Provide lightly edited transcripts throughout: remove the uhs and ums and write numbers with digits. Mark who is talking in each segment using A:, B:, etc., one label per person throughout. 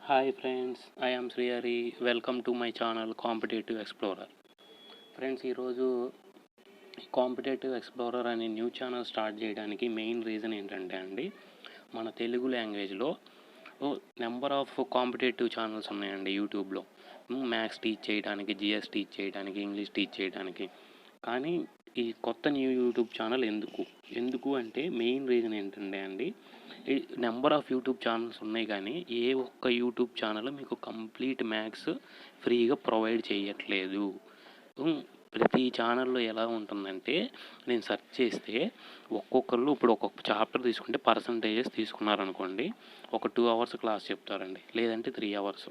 A: Hi friends, I am Srihari. Welcome to my channel Competitive Explorer. Friends ఈరోజు competitive explorer అనే new channel start చేయడానికి main reason ఏంటంటే అండి, మన తెలుగు లాంగ్వేజ్లో నెంబర్ ఆఫ్ కాంపిటేటివ్ ఛానల్స్ ఉన్నాయండి యూట్యూబ్లో. మ్యాథ్స్ టీచ్ చేయడానికి, జిఎస్ టీచ్ చేయడానికి, ఇంగ్లీష్ టీచ్ చేయడానికి. కానీ ఈ కొత్త న్యూ యూట్యూబ్ ఛానల్ ఎందుకు అంటే మెయిన్ రీజన్ ఏంటంటే అండి, ఈ నెంబర్ ఆఫ్ యూట్యూబ్ ఛానల్స్ ఉన్నాయి కానీ ఏ ఒక్క యూట్యూబ్ ఛానల్ మీకు కంప్లీట్ మ్యాథ్స్ ఫ్రీగా ప్రొవైడ్ చేయట్లేదు. ప్రతి ఛానల్లో ఎలా ఉంటుందంటే, నేను సెర్చ్ చేస్తే ఒక్కొక్కళ్ళు ఇప్పుడు ఒక్కొక్క చాప్టర్ తీసుకుంటే పర్సంటేజెస్ తీసుకున్నారనుకోండి, ఒక 2 hours క్లాస్ చెప్తారండి, లేదంటే 3 hours.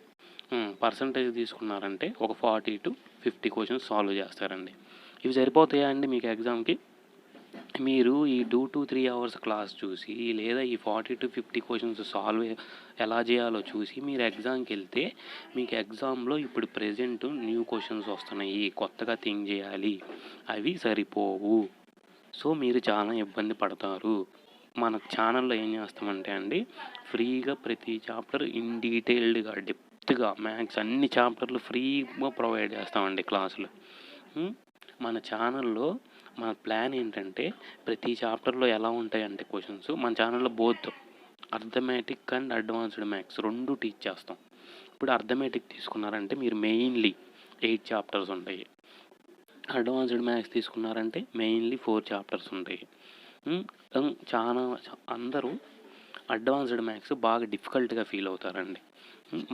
A: పర్సంటేజ్ తీసుకున్నారంటే ఒక 40 to 50 క్వశ్చన్స్ సాల్వ్ చేస్తారండి. ఇవి సరిపోతాయా అండి మీకు ఎగ్జామ్కి? మీరు ఈ 2 to 3 hours క్లాస్ చూసి, లేదా ఈ 40 to 50 క్వశ్చన్స్ సాల్వ్ ఎలా చేయాలో చూసి మీరు ఎగ్జామ్కి వెళ్తే, మీకు ఎగ్జామ్లో ఇప్పుడు ప్రెజెంట్ న్యూ క్వశ్చన్స్ వస్తున్నాయి, కొత్తగా థింక్ చేయాలి, అవి సరిపోవు. సో మీరు చాలా ఇబ్బంది పడతారు. మన ఛానల్లో ఏం చేస్తామంటే అండి, ఫ్రీగా ప్రతి చాప్టర్ ఇన్ డీటెయిల్డ్గా డెప్త్గా మ్యాథ్స్ అన్ని చాప్టర్లు ఫ్రీగా ప్రొవైడ్ చేస్తామండి క్లాసులు. మన ఛానల్లో మన ప్లాన్ ఏంటంటే, ప్రతి చాప్టర్లో ఎలా ఉంటాయంటే క్వశ్చన్స్, మన ఛానల్లో both arithmetic and advanced maths 2 teach చేస్తాం. ఇప్పుడు అర్థమెటిక్ తీసుకున్నారంటే మీరు మెయిన్లీ 8 చాప్టర్స్ ఉంటాయి. అడ్వాన్స్డ్ మ్యాథ్స్ తీసుకున్నారంటే మెయిన్లీ 4 చాప్టర్స్ ఉంటాయి. అందరూ అడ్వాన్స్డ్ మ్యాథ్స్ బాగా డిఫికల్ట్గా ఫీల్ అవుతారండి.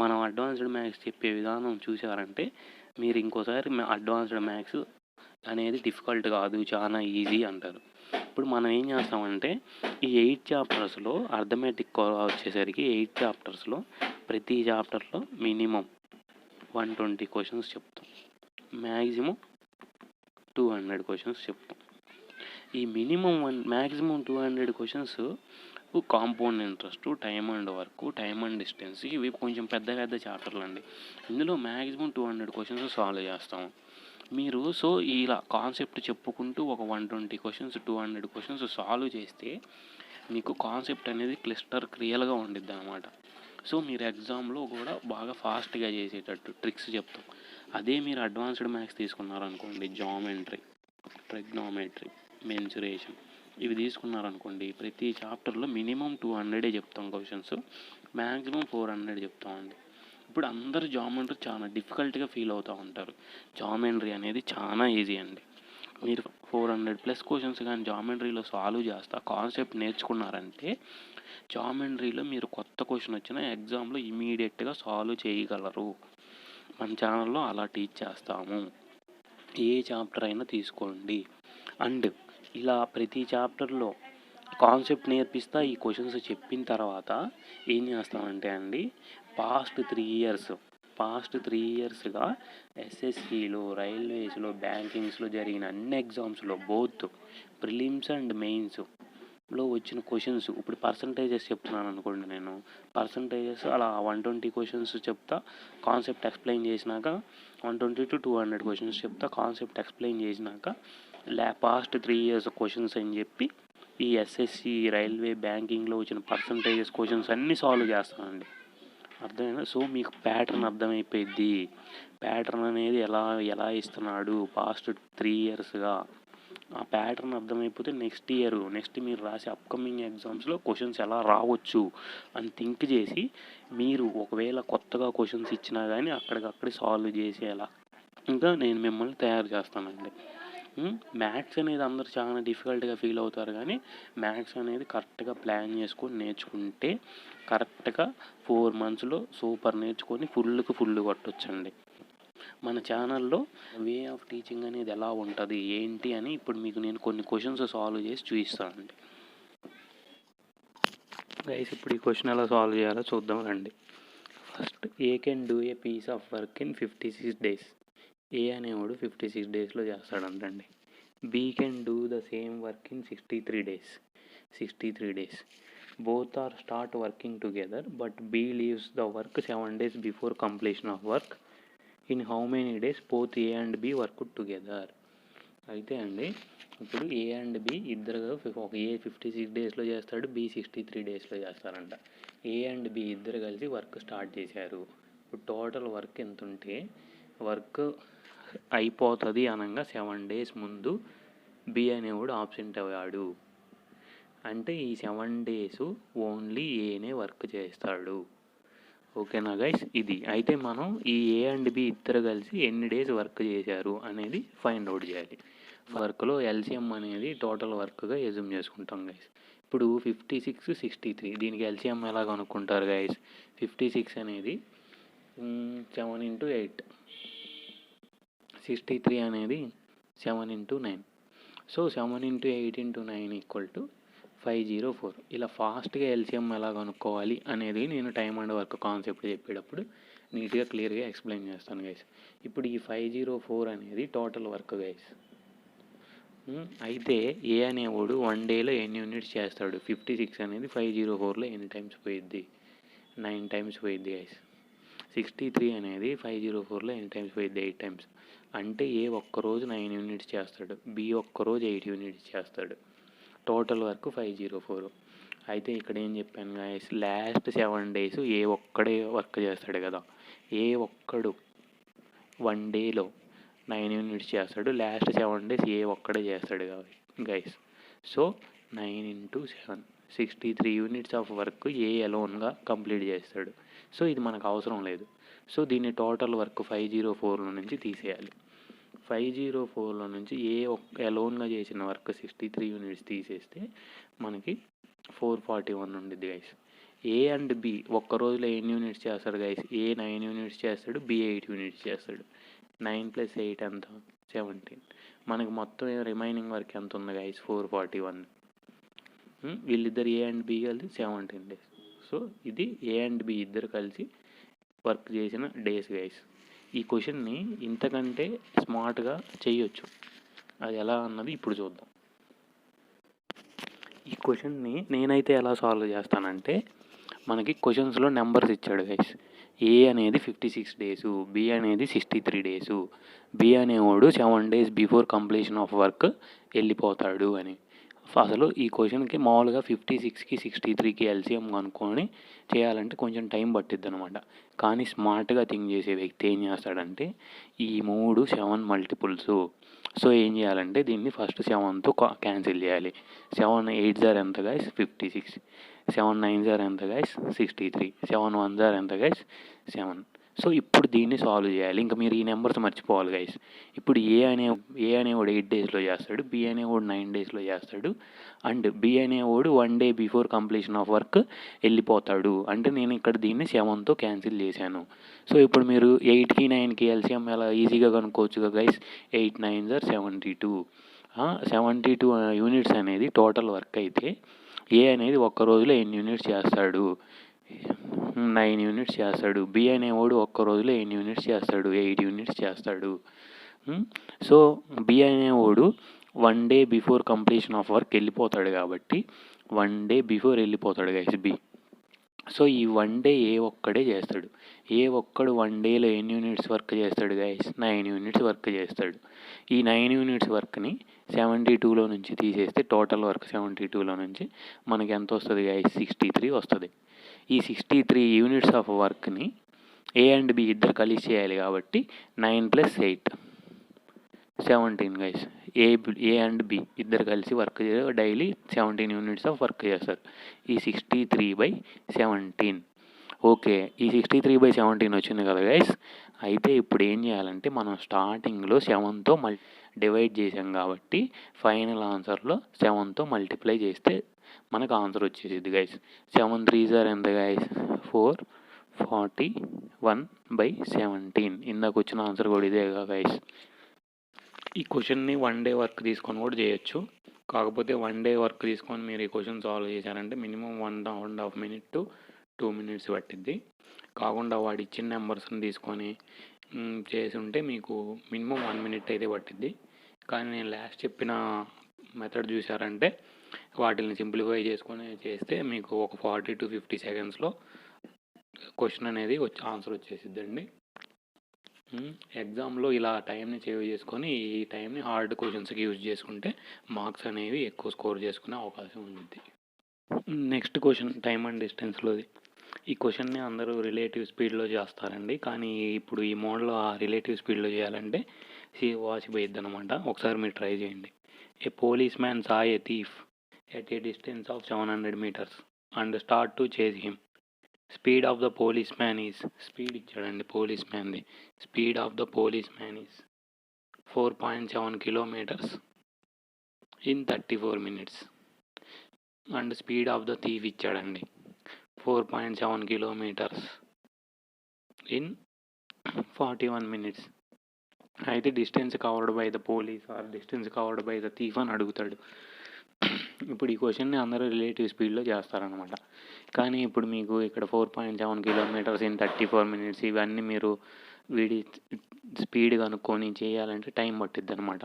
A: మనం అడ్వాన్స్డ్ మ్యాథ్స్ చెప్పే విధానం చూసారంటే మీరు ఇంకోసారి అడ్వాన్స్డ్ మ్యాథ్స్ అనేది డిఫికల్ట్ కాదు, చాలా ఈజీ అంటారు. ఇప్పుడు మనం ఏం చేస్తామంటే, ఈ 8 చాప్టర్స్లో అర్థమెటిక్ వచ్చేసరికి 8 చాప్టర్స్లో ప్రతి చాప్టర్లో మినిమం 120 క్వశ్చన్స్ చెప్తాం, మ్యాక్సిమం 200 క్వశ్చన్స్ చెప్తాం. ఈ maximum 200 questions compound interest, time and work, time and distance, ఇవి కొంచెం పెద్ద చాప్టర్లు అండి. ఇందులో మ్యాక్సిమం 200 క్వశ్చన్స్ సాల్వ్ చేస్తాము. మీరు ఇలా కాన్సెప్ట్ చెప్పుకుంటూ ఒక 120 క్వశ్చన్స్ 200 క్వశ్చన్స్ సాల్వ్ చేస్తే మీకు కాన్సెప్ట్ అనేది క్లియర్గా ఉండిద్ది అనమాట. సో మీరు ఎగ్జామ్లో కూడా బాగా ఫాస్ట్గా చేసేటట్టు ట్రిక్స్ చెప్తాం. అదే మీరు అడ్వాన్స్డ్ మ్యాథ్స్ తీసుకున్నారనుకోండి, జామెట్రీ, ట్రిగ్నోమెట్రీ, మెన్సురేషన్, ఇవి తీసుకున్నారనుకోండి, ప్రతి చాప్టర్లో మినిమం 200 చెప్తాం క్వశ్చన్స్, మ్యాక్సిమం 400 చెప్తామండి. ఇప్పుడు అందరూ జామెట్రీ చాలా డిఫికల్ట్గా ఫీల్ అవుతూ ఉంటారు. జామెట్రీ అనేది చాలా ఈజీ అండి. మీరు 400+ క్వశ్చన్స్ కానీ జామెట్రీలో సాల్వ్ చేస్తా కాన్సెప్ట్ నేర్చుకున్నారంటే, జామెట్రీలో మీరు కొత్త క్వశ్చన్ వచ్చినా ఎగ్జామ్లో ఇమీడియట్గా సాల్వ్ చేయగలరు. మన ఛానల్లో అలా టీచ్ చేస్తాము. ఏ చాప్టర్ అయినా తీసుకోండి. అండ్ ఇలా ప్రతి చాప్టర్లో కాన్సెప్ట్ నేర్పిస్తా ఈ క్వశ్చన్స్ చెప్పిన తర్వాత ఏం చేస్తామంటే అండి, పాస్ట్ 3 ఇయర్స్గా ఎస్ఎస్సిలో, రైల్వేస్లో, బ్యాంకింగ్స్లో జరిగిన అన్ని ఎగ్జామ్స్లో బోత్ ప్రిలిమ్స్ అండ్ మెయిన్స్లో వచ్చిన క్వశ్చన్స్, ఇప్పుడు పర్సంటేజెస్ చెప్తున్నాను అనుకోండి, నేను పర్సంటేజెస్ అలా 120 క్వశ్చన్స్ చెప్తా, కాన్సెప్ట్ ఎక్స్ప్లెయిన్ చేసినాక 120 to 200 క్వశ్చన్స్ చెప్తా, కాన్సెప్ట్ ఎక్స్ప్లెయిన్ చేసినాక పాస్ట్ 3 years క్వశ్చన్స్ అని చెప్పి ఈ ఎస్ఎస్సి, రైల్వే, బ్యాంకింగ్లో వచ్చిన పర్సంటేజెస్ క్వశ్చన్స్ అన్నీ సాల్వ్ చేస్తానండి. అర్థమైనా? సో మీకు ప్యాటర్న్ అర్థమైపోయింది. ప్యాటర్న్ అనేది ఎలా ఇస్తున్నాడు పాస్ట్ 3 yearsగా, ఆ ప్యాటర్న్ అర్థమైపోతే నెక్స్ట్ మీరు రాసే అప్కమింగ్ ఎగ్జామ్స్లో క్వశ్చన్స్ ఎలా రావచ్చు అని థింక్ చేసి, మీరు ఒకవేళ కొత్తగా క్వశ్చన్స్ ఇచ్చినా కానీ అక్కడికక్కడే సాల్వ్ చేసేలా ఇంకా నేను మిమ్మల్ని తయారు చేస్తానండి. మ్యాథ్స్ అనేది అందరూ చాలా డిఫికల్ట్గా ఫీల్ అవుతారు, కానీ మ్యాథ్స్ అనేది కరెక్ట్గా ప్లాన్ చేసుకొని నేర్చుకుంటే కరెక్ట్గా 4 monthsలో సూపర్ నేర్చుకొని ఫుల్ కొట్టొచ్చండి. మన ఛానల్లో వే ఆఫ్ టీచింగ్ అనేది ఎలా ఉంటుంది ఏంటి అని ఇప్పుడు మీకు నేను కొన్ని క్వశ్చన్స్ సాల్వ్ చేసి చూపిస్తానండి. గైస్, ఇప్పుడు ఈ క్వశ్చన్ ఎలా సాల్వ్ చేయాలో చూద్దాం రండి. First, A can do a piece of work in 56 days. A అనేవాడు 56 daysలో చేస్తాడంటండి. B can do the same work in 63 days. Both are start working together, but B leaves the work 7 days before completion of work. In how many days both A and B work together. అయితే అండి, ఇప్పుడు ఏ and B ఇద్దరు, ఒక ఏ 56 daysలో చేస్తాడు, B 63 daysలో చేస్తారంట. ఏ and B ఇద్దరు కలిసి work start చేశారు. ఇప్పుడు టోటల్ వర్క్ ఎంత ఉంటే వర్క్ అయిపోతుంది అనగా 7 days ముందు బి అనేవాడు ఆబ్సెంట్ అయ్యాడు అంటే ఈ 7 days ఓన్లీ ఏనే వర్క్ చేస్తాడు. ఓకేనా గైస్? ఇది అయితే మనం ఈ ఏ అండ్ బి ఇద్దరు కలిసి ఎన్ని డేస్ వర్క్ చేశారు అనేది ఫైండ్ అవుట్ చేయాలి. వర్క్లో ఎల్సిఎం అనేది టోటల్ వర్క్గా ఎజ్యూమ్ చేసుకుంటాం గైస్. ఇప్పుడు 56, 63 దీనికి ఎల్సిఎం ఎలా కనుక్కుంటారు గైస్? 56 అనేది 7 into 8, 63 అనేది 7 into 9. So 7 into 8 into 9 equal to 504. ఇలా ఫాస్ట్గా ఎల్సిఎం ఎలా కనుక్కోవాలి అనేది నేను టైం అండ్ వర్క్ కాన్సెప్ట్ చెప్పేటప్పుడు నీట్గా క్లియర్గా ఎక్స్ప్లెయిన్ చేస్తాను గైస్. ఇప్పుడు ఈ 504 అనేది టోటల్ వర్క్ గైస్. అయితే ఏ అనేవాడు 1 dayలో ఎన్ని యూనిట్స్ చేస్తాడు? 56 అనేది 504లో ఎన్ని టైమ్స్ పోయిద్ది? 9 times పోయిద్ది గైస్. 63 అనేది 504లో ఎన్ని టైమ్స్ పోయిద్ది? 8 times. అంటే ఏ ఒక్కరోజు 9 యూనిట్స్ చేస్తాడు, బి ఒక్కరోజు 8 యూనిట్స్ చేస్తాడు. Total work 504. అయితే ఇక్కడ ఏం చెప్పాను గైస్, లాస్ట్ 7 days ఏ ఒక్కడే వర్క్ చేస్తాడు కదా. ఏ ఒక్కడు 1 dayలో 9 యూనిట్స్ చేస్తాడు. లాస్ట్ 7 days ఏ ఒక్కడే చేస్తాడు guys. So 9 into 7, 63 units of work A అలోన్గా కంప్లీట్ చేస్తాడు. సో ఇది మనకు అవసరం లేదు. సో దీన్ని టోటల్ వర్క్ 504లో నుంచి తీసేయాలి. 504లో నుంచి ఏ అలోన్గా చేసిన వర్క్ 63 యూనిట్స్ తీసేస్తే మనకి 441 ఉండిద్ది గైస్. ఏ అండ్ బి ఒక్క రోజులో ఎన్ని యూనిట్స్ చేస్తాడు గైస్? ఏ 9 యూనిట్స్ చేస్తాడు, బి 8 యూనిట్స్ చేస్తాడు. 9 + 8 ఎంత? 17. మనకి మొత్తం రిమైనింగ్ వర్క్ ఎంత ఉంది గైస్? 441. వీళ్ళిద్దరు ఏ అండ్ బి కలిసి 17 days. సో ఇది ఏ అండ్ బి ఇద్దరు కలిసి వర్క్ చేసిన డేస్ గైస్. ఈ క్వశ్చన్ని ఇంతకంటే స్మార్ట్గా చేయొచ్చు. అది ఎలా అన్నది ఇప్పుడు చూద్దాం. ఈ క్వశ్చన్ని నేనైతే ఎలా సాల్వ్ చేస్తానంటే, మనకి క్వశ్చన్స్లో నెంబర్స్ ఇచ్చాడు గైస్. ఏ అనేది 56 days, బి అనేది 63 days. బి అనేవాడు 7 days before completion of work వెళ్ళిపోతాడు అని. అసలు ఈ క్వశ్చన్కి మామూలుగా 56కి 63కి ఎల్సిఎం కనుక్కొని చేయాలంటే కొంచెం టైం పట్టిద్ది అనమాట. కానీ స్మార్ట్గా థింక్ చేసే వ్యక్తి ఏం చేస్తాడంటే, ఈ 3 7 మల్టిపుల్స్. సో ఏం చేయాలంటే దీన్ని ఫస్ట్ 7తో క్యాన్సిల్ చేయాలి. 7 8s ఎంత గైస్? 56. 7 9s ఎంత గైస్? 63. 7 1s ఎంత గైస్? 7. సో ఇప్పుడు దీన్ని సాల్వ్ చేయాలి. ఇంకా మీరు ఈ నెంబర్స్ మర్చిపోవాలి గైస్. ఇప్పుడు ఏ అనేవాడు 8 daysలో చేస్తాడు, బి అనేవాడు 9 daysలో చేస్తాడు, అండ్ బి అనేవాడు 1 day before completion of work వెళ్ళిపోతాడు. అంటే నేను ఇక్కడ దీన్ని 7తో క్యాన్సిల్ చేశాను. సో ఇప్పుడు మీరు 8కి 9కి ఎల్సిఎం ఎలా ఈజీగా కనుక్కోవచ్చుగా గైస్. 8 9s 72. 72 యూనిట్స్ అనేది టోటల్ వర్క్ అయితే ఏ అనేది ఒక్క రోజులో ఎన్ని యూనిట్స్ చేస్తాడు? 9 యూనిట్స్ చేస్తాడు. బి అనేవాడు ఒక్క రోజులో ఎన్ని యూనిట్స్ చేస్తాడు? 8 యూనిట్స్ చేస్తాడు. సో బి అనేవాడు 1 day before completion of work వెళ్ళిపోతాడు కాబట్టి 1 day బిఫోర్ వెళ్ళిపోతాడు గైస్ బి. సో ఈ 1 day ఏ ఒక్కడే చేస్తాడు. ఏ ఒక్కడు 1 dayలో ఎన్ని యూనిట్స్ వర్క్ చేస్తాడు గైస్? 9 యూనిట్స్ వర్క్ చేస్తాడు. ఈ 9 యూనిట్స్ వర్క్ని 72లో నుంచి తీసేస్తే టోటల్ వర్క్ 72లో నుంచి మనకి ఎంత వస్తుంది గైస్? 63 వస్తుంది. ఈ 63 యూనిట్స్ ఆఫ్ వర్క్ని ఏ అండ్ బి ఇద్దరు కలిసి చేయాలి కాబట్టి 9 + 8 17 గైస్. ఏ అండ్ బి ఇద్దరు కలిసి work daily 17 units of work చేస్తారు. ఈ 63/17. ఓకే, ఈ 63/17 వచ్చింది కదా గైస్. అయితే ఇప్పుడు ఏం చేయాలంటే మనం స్టార్టింగ్లో 7తో డివైడ్ చేసాం కాబట్టి ఫైనల్ ఆన్సర్లో 7తో మల్టిప్లై చేస్తే మనకు ఆన్సర్ వచ్చేసింది గైస్. 7 3s ఎంత గైస్? 441/17. ఇందాక వచ్చిన ఆన్సర్ కూడా ఇదే కదా గైస్. ఈ క్వశ్చన్ని 1 day వర్క్ తీసుకొని కూడా చేయొచ్చు. కాకపోతే 1 day వర్క్ తీసుకొని మీరు ఈ క్వశ్చన్ సాల్వ్ చేశారంటే మినిమం 1.5 minutes to 2 minutes పట్టిద్ది. కాకుండా వాడు ఇచ్చిన నెంబర్స్ని తీసుకొని చేసి ఉంటే మీకు మినిమం 1 minute అయితే పట్టిద్ది. కానీ నేను లాస్ట్ చెప్పిన మెథడ్ చూసారంటే వాటిని సింప్లిఫై చేసుకొని చేస్తే మీకు ఒక 40 to 50 secondsలో క్వశ్చన్ అనేది ఆన్సర్ వచ్చేసిద్దండి. ఎగ్జామ్లో ఇలా టైంని సేవ్ చేసుకొని ఈ టైంని హార్డ్ క్వశ్చన్స్కి యూజ్ చేసుకుంటే మార్క్స్ అనేవి ఎక్కువ స్కోర్ చేసుకునే అవకాశం ఉంటుంది. నెక్స్ట్ క్వశ్చన్ టైమ్ అండ్ డిస్టెన్స్లోది. ఈ క్వశ్చన్ని అందరూ రిలేటివ్ స్పీడ్లో చేస్తారండి, కానీ ఇప్పుడు ఈ మోడ్లో ఆ రిలేటివ్ స్పీడ్లో చేయాలంటే వాసిపోయిద్ది అనమాట. ఒకసారి మీరు ట్రై చేయండి. A police man saw a thief at a distance of 700 meters and start to chase him. Speed of the police man is, speed ఇచ్చాడండి పోలీస్ మ్యాన్ది. Speed of the police man is 4.7 kilometers in 34 minutes. And speed of the thief ఇచ్చాడండి 4.7 kilometers in 41 minutes. అయితే distance covered by the police or distance covered by the thief అని అడుగుతాడు. ఇప్పుడు ఈ క్వశ్చన్ని అందరూ రిలేటివ్ స్పీడ్లో చేస్తారనమాట. కానీ ఇప్పుడు మీకు ఇక్కడ 4.7 kilometers ఇన్ 34 minutes ఇవన్నీ మీరు వీడి స్పీడ్ కనుక్కొని చేయాలంటే టైం పట్టిద్ది అనమాట.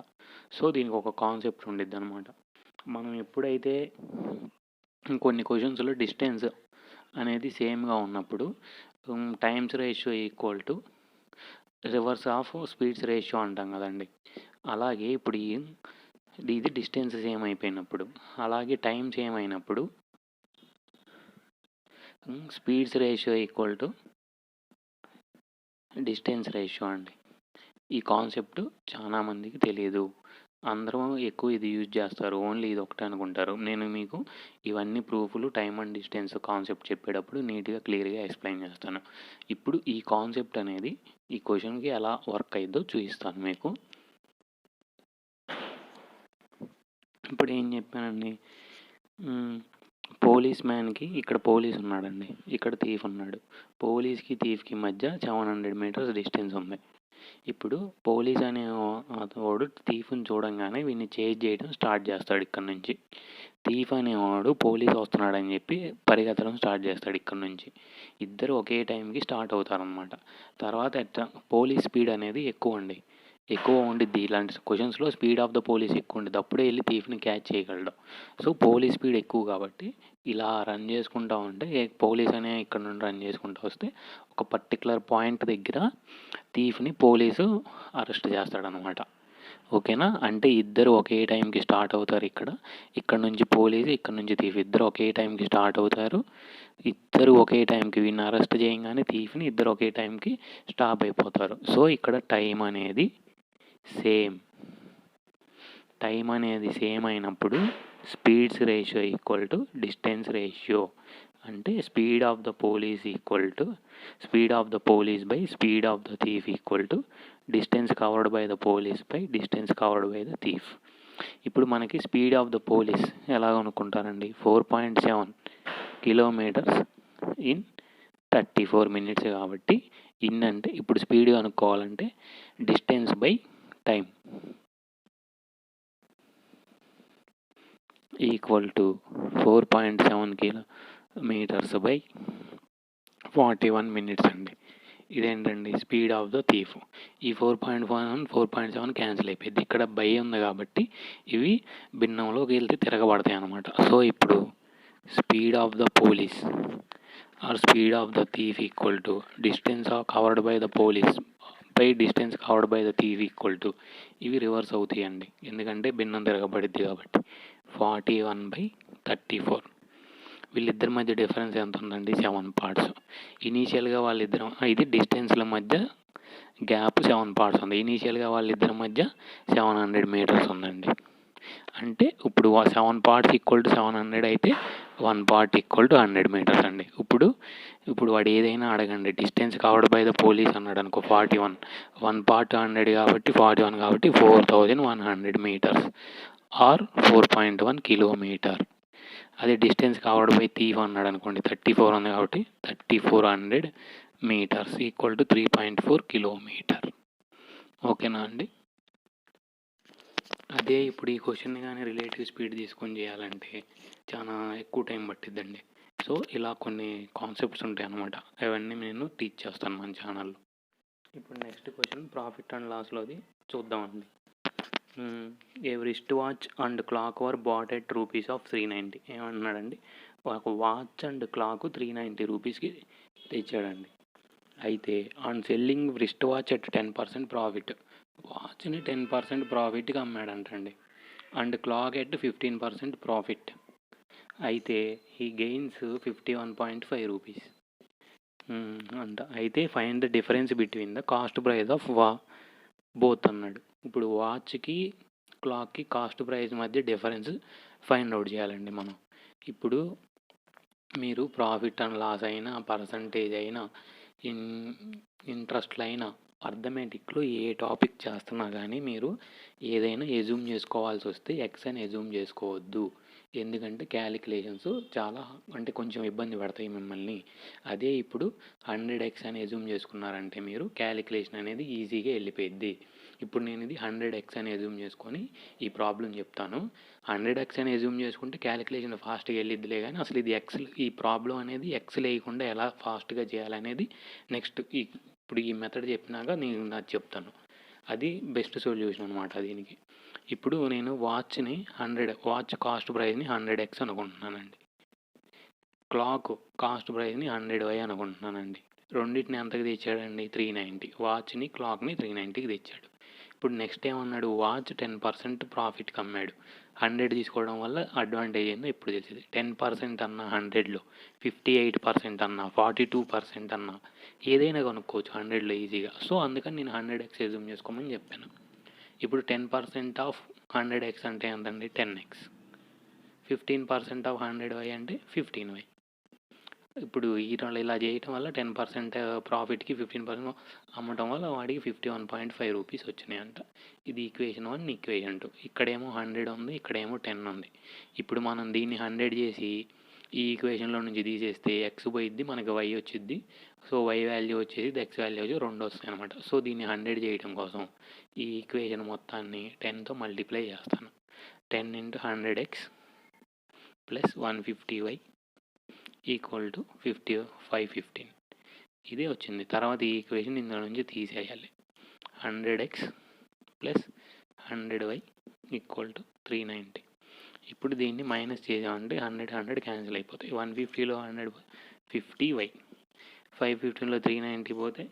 A: సో దీనికి ఒక కాన్సెప్ట్ ఉండిద్ది అనమాట. మనం ఎప్పుడైతే కొన్ని క్వశ్చన్స్లో డిస్టెన్స్ అనేది సేమ్గా ఉన్నప్పుడు times ratio equal to reverse of speeds ratio అంటాం కదండి. అలాగే ఇప్పుడు ఇది డిస్టెన్స్ సేమ్ అయిపోయినప్పుడు, అలాగే టైం సేమ్ అయినప్పుడు speeds ratio equal to distance ratio అండి. ఈ కాన్సెప్ట్ చాలామందికి తెలియదు. అందరూ ఎక్కువ ఇది యూజ్ చేస్తారు, ఓన్లీ ఇది ఒకటే అనుకుంటారు. నేను మీకు ఇవన్నీ ప్రూఫ్లు టైమ్ అండ్ డిస్టెన్స్ కాన్సెప్ట్ చెప్పేటప్పుడు నీట్గా క్లియర్గా ఎక్స్ప్లెయిన్ చేస్తాను. ఇప్పుడు ఈ కాన్సెప్ట్ అనేది ఈ క్వశ్చన్కి ఎలా వర్క్ అయ్యిద్దో చూపిస్తాను మీకు. ఇప్పుడు ఏం చెప్పానండి, పోలీస్ మ్యాన్కి ఇక్కడ పోలీస్ ఉన్నాడండి, ఇక్కడ థీఫ్ ఉన్నాడు. పోలీస్కి థీఫ్కి మధ్య 700 meters డిస్టెన్స్ ఉంది. ఇప్పుడు పోలీస్ అనే వాడు థీఫ్ని చూడంగానే వీడిని చేజ్ చేయడం స్టార్ట్ చేస్తాడు ఇక్కడ నుంచి. థీఫ్ అనేవాడు పోలీస్ వస్తున్నాడని చెప్పి పరిగెత్తడం స్టార్ట్ చేస్తాడు ఇక్కడ నుంచి. ఇద్దరు ఒకే టైంకి స్టార్ట్ అవుతారనమాట. తర్వాత ఎట్లా పోలీస్ స్పీడ్ అనేది ఎక్కువ ఉండిద్ది. ఇలాంటి క్వశ్చన్స్లో స్పీడ్ ఆఫ్ ద పోలీస్ ఎక్కువ ఉండిద్ది, అప్పుడే వెళ్ళి థీఫ్ని క్యాచ్ చేయగలడు. సో పోలీస్ స్పీడ్ ఎక్కువ కాబట్టి ఇలా రన్ చేసుకుంటూ ఉంటే పోలీస్ అనే ఇక్కడ నుండి రన్ చేసుకుంటూ వస్తే ఒక పర్టికులర్ పాయింట్ దగ్గర థీఫ్ని పోలీసు అరెస్ట్ చేస్తాడనమాట. ఓకేనా? అంటే ఇద్దరు ఒకే టైంకి స్టార్ట్ అవుతారు. ఇక్కడ నుంచి పోలీసు, ఇక్కడ నుంచి థీఫ్ ఇద్దరు ఒకే టైంకి స్టార్ట్ అవుతారు. ఇద్దరు ఒకే టైంకి వీడిని అరెస్ట్ చేయగానే థీఫ్ని ఇద్దరు ఒకే టైంకి స్టాప్ అయిపోతారు. సో ఇక్కడ టైం అనేది సేమ్ అయినప్పుడు speeds ratio equal to distance ratio. అంటే speed of the police equal to speed of the police by speed of the thief equal to distance covered by the police by distance covered by the thief. ఇప్పుడు మనకి speed of the police ఎలా అనుకుంటారండి, 4.7 kilometers in 34 minutes కాబట్టి in అంటే ఇప్పుడు speed కనుక్కోవాలంటే distance by time equal to 4.7 kilometers by 41 minutes అండి. ఇదేంటండి స్పీడ్ ఆఫ్ ద థీఫ్. ఈ 4.7 క్యాన్సిల్ అయిపోయింది. ఇక్కడ బై ఉంది కాబట్టి ఇవి భిన్నంలోకి వెళ్తే తిరగబడతాయి అన్నమాట. సో ఇప్పుడు speed of the police or speed of the thief equal to distance covered by the police by distance covered by the thief equal to ఇవి రివర్స్ అవుతాయండి, ఎందుకంటే భిన్నం తిరగబడిద్ది కాబట్టి. 41/34. వీళ్ళిద్దరి మధ్య డిఫరెన్స్ ఎంత ఉందండి, 7 parts. ఇనీషియల్గా వాళ్ళిద్దరం ఇది డిస్టెన్స్ల మధ్య గ్యాప్ 7 parts ఉంది. ఇనీషియల్గా వాళ్ళిద్దరి మధ్య 700 meters ఉందండి. అంటే ఇప్పుడు 7 parts ఈక్వల్ టు 700 అయితే 1 part ఈక్వల్ టు 100 meters అండి. ఇప్పుడు వాడు ఏదైనా అడగండి, distance covered by the police అన్నాడు అనుకో 41, 1 part 100 కాబట్టి 41 కాబట్టి 4100 meters ఆర్ 4.1 kilometer. అదే డిస్టెన్స్ కవర్డ్ బై థీఫ్ అన్నాడు అనుకోండి 34 ఉంది కాబట్టి 3400 meters ఈక్వల్ టు 3.4 kilometer. ఓకేనా అండి? అదే ఇప్పుడు ఈ క్వశ్చన్ కానీ రిలేటివ్ స్పీడ్ తీసుకొని చేయాలంటే చాలా ఎక్కువ టైం పట్టిద్దండి. సో ఇలా కొన్ని కాన్సెప్ట్స్ ఉంటాయి అన్నమాట, అవన్నీ నేను టీచ్ చేస్తాను మన ఛానల్లో. ఇప్పుడు నెక్స్ట్ క్వశ్చన్ ప్రాఫిట్ అండ్ లాస్లోది చూద్దామండి. A wrist watch and clock were bought at ₹390. ఏమన్నాడండి, ఒక వాచ్ అండ్ క్లాక్ 390 రూపీస్కి తెచ్చాడండి. అయితే on selling wrist watch at 10% profit, వాచ్ని 10% ప్రాఫిట్గా అమ్మాడంటండి. And clock at 15% profit. అయితే ఈ గెయిన్స్ 51.5 రూపీస్. అంట. అయితే find the difference between the cost price of both అన్నాడు. ఇప్పుడు వాచ్కి క్లాక్కి కాస్ట్ ప్రైస్ మధ్య డిఫరెన్స్ ఫైండ్ అవుట్ చేయాలండి మనం. ఇప్పుడు మీరు ప్రాఫిట్ అండ్ లాస్ అయినా, పర్సంటేజ్ అయినా, ఇంట్రెస్ట్లు అయినా, అర్థమెటిక్లో ఏ టాపిక్ చేస్తున్నా కానీ మీరు ఏదైనా ఎజ్యూమ్ చేసుకోవాల్సి వస్తే ఎక్స్ అని ఎజ్యూమ్ చేసుకోవద్దు. ఎందుకంటే క్యాలిక్యులేషన్స్ చాలా అంటే కొంచెం ఇబ్బంది పడతాయి మిమ్మల్ని. అదే ఇప్పుడు 100x అని ఎజ్యూమ్ చేసుకున్నారంటే మీరు క్యాలిక్యులేషన్ అనేది ఈజీగా వెళ్ళిపోయిద్ది. ఇప్పుడు నేను ఇది 100x అని ఎజ్యూమ్ చేసుకొని ఈ ప్రాబ్లం చెప్తాను. 100x అని ఎజ్యూమ్ చేసుకుంటే క్యాలిక్యులేషన్ ఫాస్ట్గా వెళ్ళిద్దిలే, కానీ అసలు ఇది ఎక్స్, ఈ ప్రాబ్లం అనేది ఎక్స్ లేకుండా ఎలా ఫాస్ట్గా చేయాలనేది నెక్స్ట్ ఇప్పుడు ఈ మెథడ్ చెప్పినాక నేను నాకు చెప్తాను. అది బెస్ట్ సొల్యూషన్ అనమాట దీనికి. ఇప్పుడు నేను వాచ్ కాస్ట్ ప్రైస్ని 100x అనుకుంటున్నానండి. క్లాక్ కాస్ట్ ప్రైస్ని 100y అనుకుంటున్నానండి. రెండింటిని ఎంతకు తెచ్చాడండి? 390. వాచ్ని క్లాక్ని 390కి తెచ్చాడు. ఇప్పుడు నెక్స్ట్ ఏమన్నాడు? వాచ్ 10% ప్రాఫిట్కి అమ్మాడు. 100 తీసుకోవడం వల్ల అడ్వాంటేజ్ ఏందో ఇప్పుడు తెలిసింది. 10% అన్న 100లో, 58% అన్న, 42% అన్న ఏదైనా కొనుక్కోవచ్చు 100లో ఈజీగా. సో అందుకని నేను 100x ఎజ్యూమ్ చేసుకోమని చెప్పాను. ఇప్పుడు 10% ఆఫ్ 100x అంటే ఎంతండి? 10x. 15% ఆఫ్ 100y అంటే 15y. ఇప్పుడు ఇలా చేయటం వల్ల 10% ప్రాఫిట్కి 15% అమ్మటం వల్ల వాడికి 51.5 రూపీస్ వచ్చినాయంట. ఇది ఈక్వేషన్ 1. ఈక్వేషన్ 2. ఇక్కడేమో 100 ఉంది, ఇక్కడేమో 10 ఉంది. ఇప్పుడు మనం దీన్ని 100 చేసి ఈ ఈక్వేషన్లో నుంచి తీసేస్తే ఎక్స్ పోయిద్ది, మనకి వై వచ్చిద్ది. సో వై వాల్యూ వచ్చేది, ఎక్స్ వాల్యూ వచ్చి 2 వస్తాయి అనమాట. సో దీన్ని 100 చేయడం కోసం ఈ ఈక్వేషన్ మొత్తాన్ని 10తో మల్టిప్లై చేస్తాను. 10 × 100x plus 150y equal to 515. ఇదే వచ్చింది. తర్వాత ఈ ఈక్వేషన్ ఇందులో నుంచి తీసేయాలి. 100x plus 100y equal to 390. ఇప్పుడు దీన్ని మైనస్ చేసామంటే 100 క్యాన్సిల్ అయిపోతాయి. 150లో 100 50y, 515లో 390 పోతే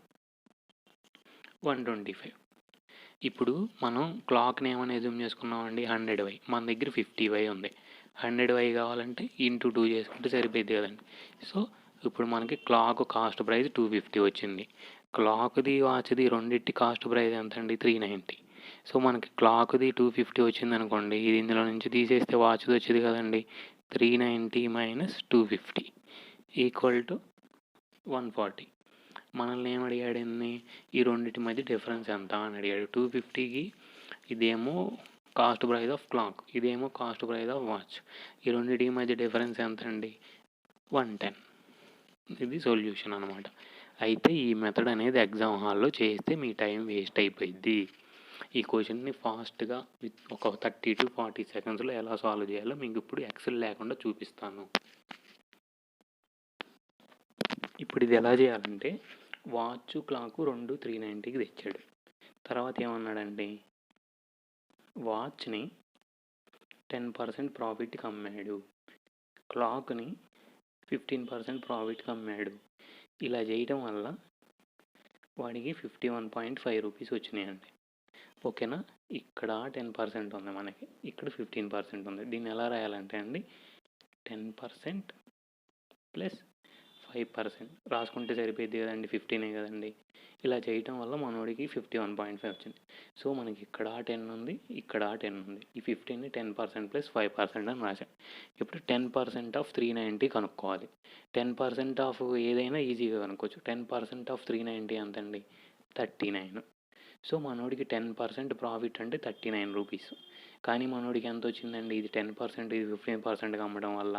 A: 125. ఇప్పుడు మనం క్లాక్ని ఏమైనా ఎజ్యూమ్ చేసుకున్నామండి? 100y. మన దగ్గర 50y ఉంది. 100y కావాలంటే ఇంటూ 2 చేసుకుంటే సరిపోయింది కదండి. సో ఇప్పుడు మనకి క్లాక్ కాస్ట్ ప్రైస్ 250 వచ్చింది. క్లాక్ది వాచ్ది రెండింటి కాస్ట్ ప్రైస్ ఎంత అండి? 390. సో మనకి క్లాక్ది 250 వచ్చింది అనుకోండి, ఇది ఇందులో నుంచి తీసేస్తే వాచ్ది వచ్చేది కదండి. 390 మైనస్ 250 ఈక్వల్ టు 140. మనల్ని ఏం అడిగాడండి? ఈ రెండింటి మధ్య డిఫరెన్స్ ఎంత అని అడిగాడు. 250కి ఇదేమో కాస్ట్ ప్రైస్ ఆఫ్ క్లాక్, ఇదేమో కాస్ట్ ప్రైస్ ఆఫ్ వాచ్. ఈ రెండింటి మధ్య డిఫరెన్స్ ఎంత అండి? 110. ఇది సొల్యూషన్ అనమాట. అయితే ఈ మెథడ్ అనేది ఎగ్జామ్ హాల్లో చేస్తే మీ టైం వేస్ట్ అయిపోయింది. ఈ క్వశ్చన్ని ఫాస్ట్గా ఒక 30 to 40 సెకండ్స్లో ఎలా సాల్వ్ చేయాలో మీకు ఇప్పుడు ఎక్సెల్ లేకుండా చూపిస్తాను. ఇప్పుడు ఇది ఎలా చేయాలంటే, వాచ్ క్లాకు 2 390కి తెచ్చాడు. తర్వాత ఏమన్నాడండి? వాచ్ని 10% ప్రాఫిట్కి అమ్మాడు, క్లాక్ని 15% ప్రాఫిట్కి అమ్మాడు. ఇలా చేయటం వల్ల వాడికి 51.5 రూపీస్ వచ్చినాయండి. ఓకేనా? ఇక్కడ 10% ఉంది మనకి, ఇక్కడ 15% ఉంది. దీన్ని ఎలా రాయాలంటే అండి, 10% ప్లస్ 5% రాసుకుంటే సరిపోయింది కదండి. 15 కదండి. ఇలా చేయటం వల్ల మనోడికి 51.5 వచ్చింది. సో మనకి ఇక్కడ 10 ఉంది, ఇక్కడ 10 ఉంది. ఈ 15ని 10% ప్లస్ 5% అని రాశాం. ఇప్పుడు 10% ఆఫ్ 390 కనుక్కోవాలి. 10% ఆఫ్ ఏదైనా ఈజీగా కనుక్కోవచ్చు. 10% ఆఫ్ 390 ఎంతండి? 39. సో మనోడికి 10% ప్రాఫిట్ అంటే 39 రూపీస్. కానీ మనోడికి ఎంత వచ్చిందండి? ఇది 10%, ఇది 15%గా అమ్మడం వల్ల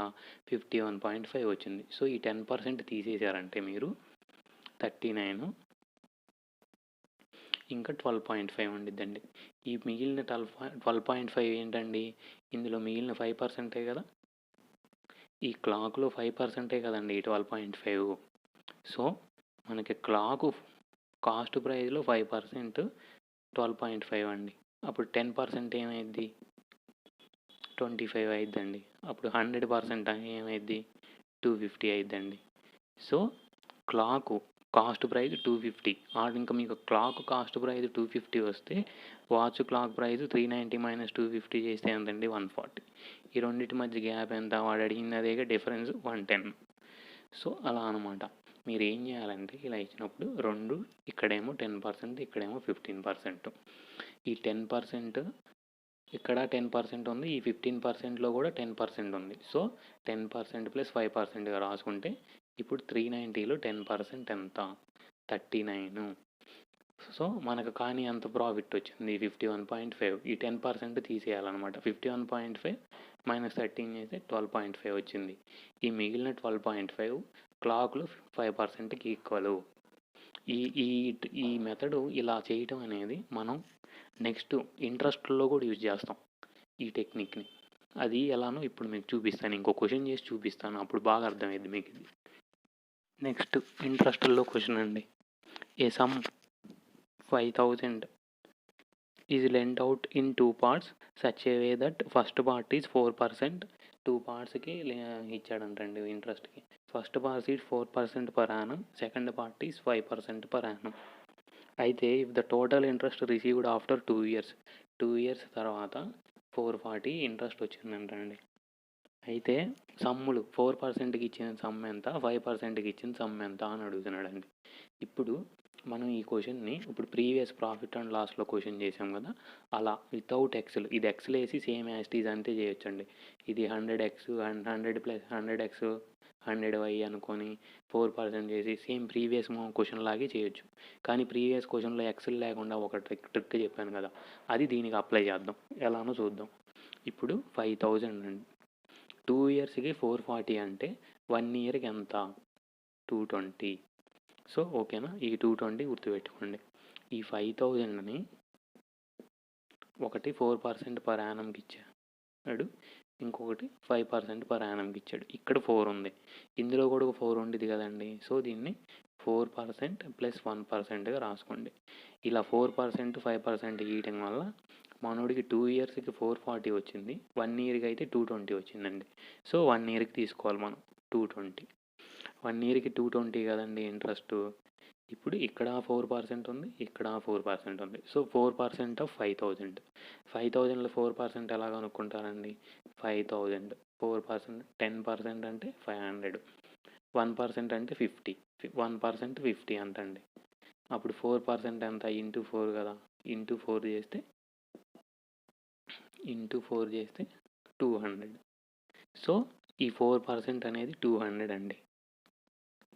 A: 51.5 వచ్చింది. సో ఈ 10% తీసేశారంటే మీరు 39 ఇంకా 12.5 ఉండిద్దండి. ఈ మిగిలిన 12.5 ఏంటండి? ఇందులో మిగిలిన 5%ఏ కదా. ఈ క్లాక్లో 5%ఏ కదండి 12.5. సో మనకి క్లాకు కాస్ట్ ప్రైస్లో 5% 12.5 అండి. అప్పుడు 10% ఏమైద్ది? 25 అయిద్దండి. అప్పుడు 100% ఏమైద్ది? 250 అయిద్దండి. So clock cost price 250. ఇంకా మీకు క్లాక్ కాస్ట్ ప్రైస్ 250 వస్తే వాచ్ క్లాక్ ప్రైస్ 390 మైనస్ 250 చేస్తే ఎంతండి? 140. ఈ రెండింటి మధ్య గ్యాప్ ఎంత? వాడు అడిగింది అదేగా, డిఫరెన్స్ 110. సో అలా అనమాట. మీరు ఏం చేయాలంటే ఇలా ఇచ్చినప్పుడు రెండు, ఇక్కడేమో 10%, ఇక్కడేమో 15%. ఈ 10% ఇక్కడ 10% ఉంది, ఈ 15%లో కూడా 10% ఉంది. సో 10% + 5%గా రాసుకుంటే ఇప్పుడు 390లో 10% ఎంత? 39. సో మనకు కానీ అంత ప్రాఫిట్ వచ్చింది 51.5. ఈ 10% తీసేయాలన్నమాట. 51.5 - 13 చేస్తే 12.5 వచ్చింది. ఈ మిగిలిన 12.5 క్లాక్లో 5%కి ఈక్వల్. ఈ ఈ ఈ మెథడు ఇలా చేయటం అనేది మనం నెక్స్ట్ ఇంట్రెస్ట్లో కూడా యూజ్ చేస్తాం ఈ టెక్నిక్ని. అది ఎలానో ఇప్పుడు మీకు చూపిస్తాను. ఇంకో క్వశ్చన్ చేసి చూపిస్తాను, అప్పుడు బాగా అర్థమైంది మీకు ఇది. నెక్స్ట్ ఇంట్రెస్ట్లో క్వశ్చన్ అండి. ఏ some 5,000 is lent out in 2 parts such a way that first part is 4%. 2 partsకి ఇచ్చాడంటండి ఇంట్రెస్ట్కి. First part is 4% per annum, second part is 5% per annum. అయితే if the total interest received after 2 years, 2 years తర్వాత 440 interest వచ్చిందంటండి. అయితే సమ్ములు 4%కి ఇచ్చిన some ఎంత, 5%కి ఇచ్చిన some ఎంత అని అడుగుతున్నాడండి. ఇప్పుడు మనం ఈ క్వశ్చన్ని ఇప్పుడు ప్రీవియస్ ప్రాఫిట్ అండ్ లాస్లో క్వశ్చన్ చేసాం కదా, అలా వితౌట్ ఎక్స్లు, ఇది ఎక్స్లు వేసి సేమ్ యాస్టీజ్ అంతే చేయొచ్చండి. ఇది 100x 100 + 100x 100y అనుకొని 4% చేసి సేమ్ ప్రీవియస్ క్వశ్చన్ లాగే చేయొచ్చు. కానీ ప్రీవియస్ క్వశ్చన్లో ఎక్స్లు లేకుండా ఒక ట్రిక్ చెప్పాను కదా, అది దీనికి అప్లై చేద్దాం. ఎలానో చూద్దాం. ఇప్పుడు 5,000 అండి. 2 yearsకి 440 అంటే 1 yearకి ఎంత? 220. సో ఓకేనా, ఈ 220 గుర్తుపెట్టుకోండి. ఈ 5,000ని ఒకటి 4% per annumకి ఇచ్చాడు, ఇంకొకటి 5% per annumకి ఇచ్చాడు. ఇక్కడ 4 ఉంది, ఇందులో కూడా 4 ఉండేది కదండి. సో దీన్ని 4% + 1%గా రాసుకోండి. ఇలా 4% 5% ఇవ్వటం వల్ల మనోడికి 2 yearsకి 440 వచ్చింది, 1 yearకి అయితే 220 వచ్చిందండి. సో 1 yearకి తీసుకోవాలి మనం 220. 1 yearకి 220 కదండి ఇంట్రెస్ట్. ఇప్పుడు ఇక్కడ 4% ఉంది, ఇక్కడ 4% ఉంది. So 4% of 5,000. 5,000లో 4% ఎలా కనుక్కుంటారండి? 5,000 4%, 10% అంటే 500, 1% అంటే 50, 1% 50 అంటండి. అప్పుడు 4% ఎంత? ఇంటూ 4 కదా, ఇంటూ 4 చేస్తే 200. సో ఈ 4% అనేది 200 అండి.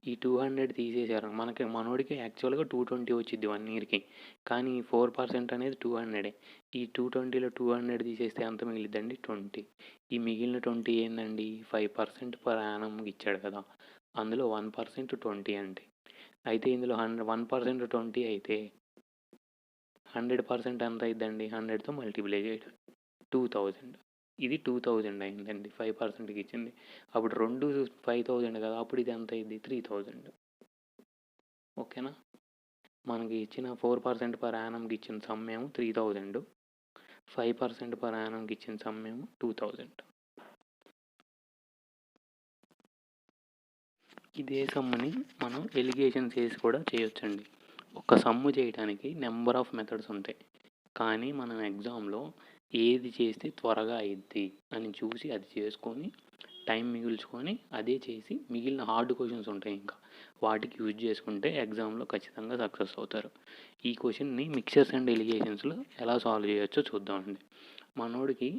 A: ఈ 200 తీసేశారు. మనోడికి యాక్చువల్గా 220 వచ్చింది 1 yearకి, కానీ 4% అనేది 200. ఈ 220లో 200 తీసేస్తే ఎంత మిగిలిద్దండి? 20. ఈ మిగిలిన 20 ఏందండి? 5% per annum ఇచ్చాడు కదా, అందులో 1% 20 అండి. అయితే ఇందులో 1% 20 అయితే 100% ఎంత అయిద్దండి? 100తో మల్టిప్లై చేయడం, 2,000. ఇది 2,000 అయిందండి 5%కి ఇచ్చింది. అప్పుడు 2 5,000 కదా, అప్పుడు ఇది ఎంత అయింది? 3,000. ఓకేనా. మనకి ఇచ్చిన 4% per annumకి ఇచ్చిన సమ్ ఏమో 3,000, 5% per annumకి ఇచ్చిన సమ్ ఏమో 2,000. ఇదే సమ్ముని మనం ఎలిగేషన్స్ వేసి కూడా చేయొచ్చండి. ఒక సమ్ము చేయడానికి నెంబర్ ఆఫ్ మెథడ్స్ ఉంటాయి, కానీ మనం ఎగ్జామ్లో ఏది చేస్తే త్వరగా అయ్యిద్ది అని చూసి అది చేసుకొని టైం మిగుల్చుకొని అదే చేసి మిగిలిన హార్డ్ క్వశ్చన్స్ ఉంటాయి ఇంకా, వాటికి యూజ్ చేసుకుంటే ఎగ్జామ్లో ఖచ్చితంగా సక్సెస్ అవుతారు. ఈ క్వశ్చన్ని మిక్చర్స్ అండ్ ఎలిగేషన్స్లో ఎలా సాల్వ్ చేయొచ్చో చూద్దామండి. మనోడికి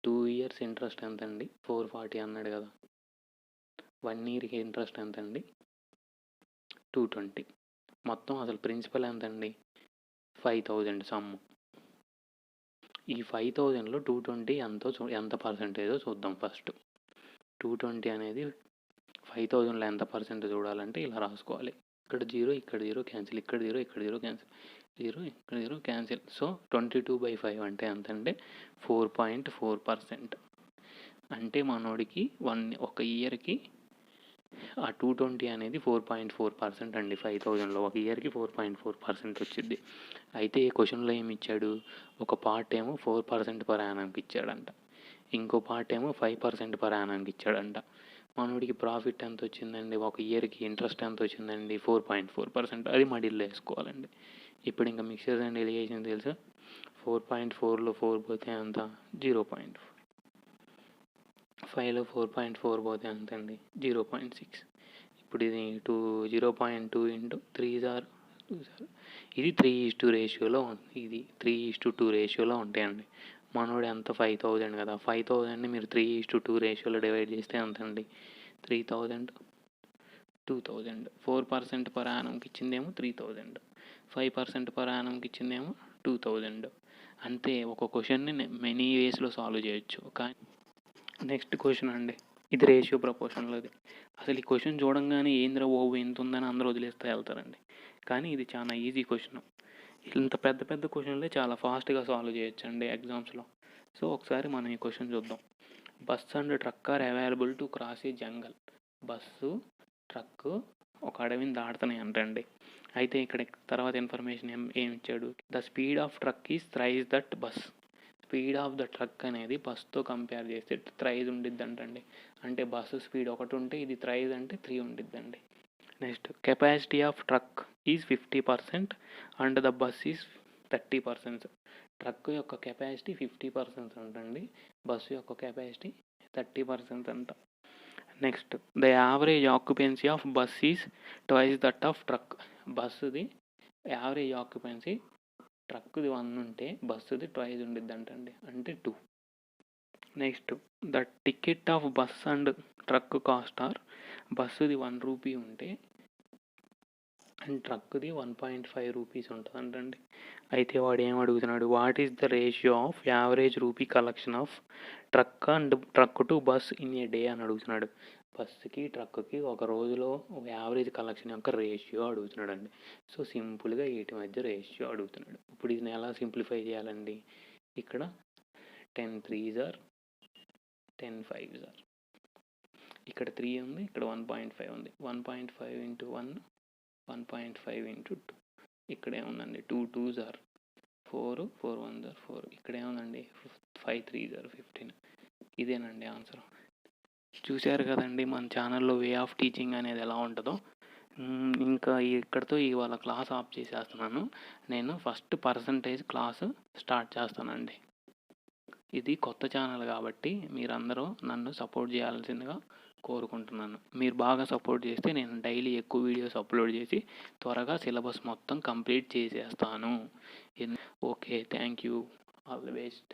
A: 2 years ఇంట్రెస్ట్ ఎంత అండి? 440 అన్నాడు కదా. 1 yearకి ఇంట్రెస్ట్ ఎంత అండి? 220. మొత్తం అసలు ప్రిన్సిపల్ ఎంత అండి? 5,000 సమ్ము. ఈ 5,000లో 220 ఎంత పర్సెంటేజో చూద్దాం ఫస్ట్. 220 అనేది 5,000లో ఎంత పర్సెంట్ చూడాలంటే ఇలా రాసుకోవాలి. ఇక్కడ 0, ఇక్కడ 0 క్యాన్సిల్, ఇక్కడ 0, ఇక్కడ 0 క్యాన్సిల్, 0 ఇక్కడ 0 క్యాన్సిల్. సో 22/5 అంటే ఎంత అంటే 4.4%. అంటే మనోడికి ఒక ఇయర్కి ఆ 220 అనేది 4.4% అండి. 5,000లో ఒక ఇయర్కి 4.4% వచ్చింది. అయితే ఈ క్వశ్చన్లో ఏమి ఇచ్చాడు? ఒక పార్ట్ ఏమో 4% per annumకి ఇచ్చాడంట, ఇంకో పార్ట్ ఏమో 5% per annumకి ఇచ్చాడంట. మనోడికి ప్రాఫిట్ ఎంత వచ్చిందండి? ఒక ఇయర్కి ఇంట్రెస్ట్ ఎంత వచ్చిందండి? 4.4%. అది మడిల్లో వేసుకోవాలండి. ఇప్పుడు ఇంకా మిక్చర్స్ అండ్ ఎలిగేషన్ తెలుసు. 4.4లో 4 పోతే ఎంత? 0.4. 5లో 4.4 పోతే ఎంత అండి? 0.6. ఇప్పుడు ఇది 0.2 ఇంటూ 3 సార్ 2 సార్ ఇది 3:2 రేషియోలో ఉంది. ఇది 3:2 రేషియోలో ఉంటాయండి. మనోడు ఎంత 5,000 కదా, 5,000ని మీరు 3:2 రేషియోలో డివైడ్ చేస్తే ఎంతండి? 3,000 2,000. 4% పర్ యానంకి ఇచ్చిందేమో 3,000, 5% పర్ యానంకి ఇచ్చిందేమో 2,000. అంతే. ఒక క్వశ్చన్ని మెనీ వేస్లో సాల్వ్ చేయొచ్చు. కానీ నెక్స్ట్ క్వశ్చన్ అండి, ఇది రేషియో ప్రపోర్షన్లోది. అసలు ఈ క్వశ్చన్ చూడంగానే ఏంద్రా బాబు ఎంత ఉందని అందరూ వదిలేస్తే వెళ్తారండి. కానీ ఇది చాలా ఈజీ క్వశ్చన్. ఇంత పెద్ద పెద్ద క్వశ్చన్లే చాలా ఫాస్ట్గా సాల్వ్ చేయొచ్చు అండి ఎగ్జామ్స్లో. సో ఒకసారి మనం ఈ క్వశ్చన్ చూద్దాం. Bus and truck are available to cross a jungle. Bus truck ఒక అడవిని దాడుతున్నాయి అంటండి. అయితే ఇక్కడ తర్వాత ఇన్ఫర్మేషన్ ఏం ఇచ్చాడు? The speed of truck is thrice that bus. Speed of the truck అనేది బస్తో కంపేర్ చేస్తే థ్రైజ్ ఉండిద్ది అంటండి. అంటే బస్సు స్పీడ్ 1 ఉంటే ఇది థ్రైజ్ అంటే 3 ఉండిద్దండి. Next, capacity of truck is 50% and the bus is 30%. Truck యొక్క కెపాసిటీ 50% అంటండి, బస్సు యొక్క కెపాసిటీ 30% అంట. Next, the average occupancy of bus is twice that of truck. బస్సుది యావరేజ్ ఆక్యుపెన్సీ ట్రక్ది 1 ఉంటే బస్సుది ట్వైస్ ఉండిద్ది అంటండి, అంటే 2. Next, the ticket of bus and truck cost are. బస్సుది 1 రూపీ ఉంటే అండ్ ట్రక్ది 1.5 రూపీస్ ఉంటుందంటండి. అయితే వాడు ఏం అడుగుతున్నాడు? What is the ratio of average rupee collection of truck to bus in a day అని అడుగుతున్నాడు. బస్సుకి ట్రక్కి ఒక రోజులో యావరేజ్ కలెక్షన్ యొక్క రేషియో అడుగుతున్నాడు అండి. సో సింపుల్గా వీటి మధ్య రేషియో అడుగుతున్నాడు. ఇప్పుడు ఇది ఎలా సింప్లిఫై చేయాలండి? ఇక్కడ 10 3s are 10 5s are. ఇక్కడ 3 ఉంది, ఇక్కడ 1.5 ఉంది. 1.5 into 1 1.5 into 2. ఇక్కడేముందండి? 2 2s are 4 4 1s are 4. ఇక్కడేముందండి? 5 3s are 15. ఇదేనండి ఆన్సర్. చూశారు కదండి మన ఛానల్లో వే ఆఫ్ టీచింగ్ అనేది ఎలా ఉంటుందో. ఇంకా ఇక్కడితో ఇవాళ క్లాస్ ఆఫ్ చేసేస్తున్నాను. నేను ఫస్ట్ పర్సంటేజ్ క్లాసు స్టార్ట్ చేస్తానండి. ఇది కొత్త ఛానల్ కాబట్టి మీరందరూ నన్ను సపోర్ట్ చేయాల్సిందిగా కోరుకుంటున్నాను. మీరు బాగా సపోర్ట్ చేస్తే నేను డైలీ ఎక్కువ వీడియోస్ అప్లోడ్ చేసి త్వరగా సిలబస్ మొత్తం కంప్లీట్ చేసేస్తాను. Okay, thank you, all the best.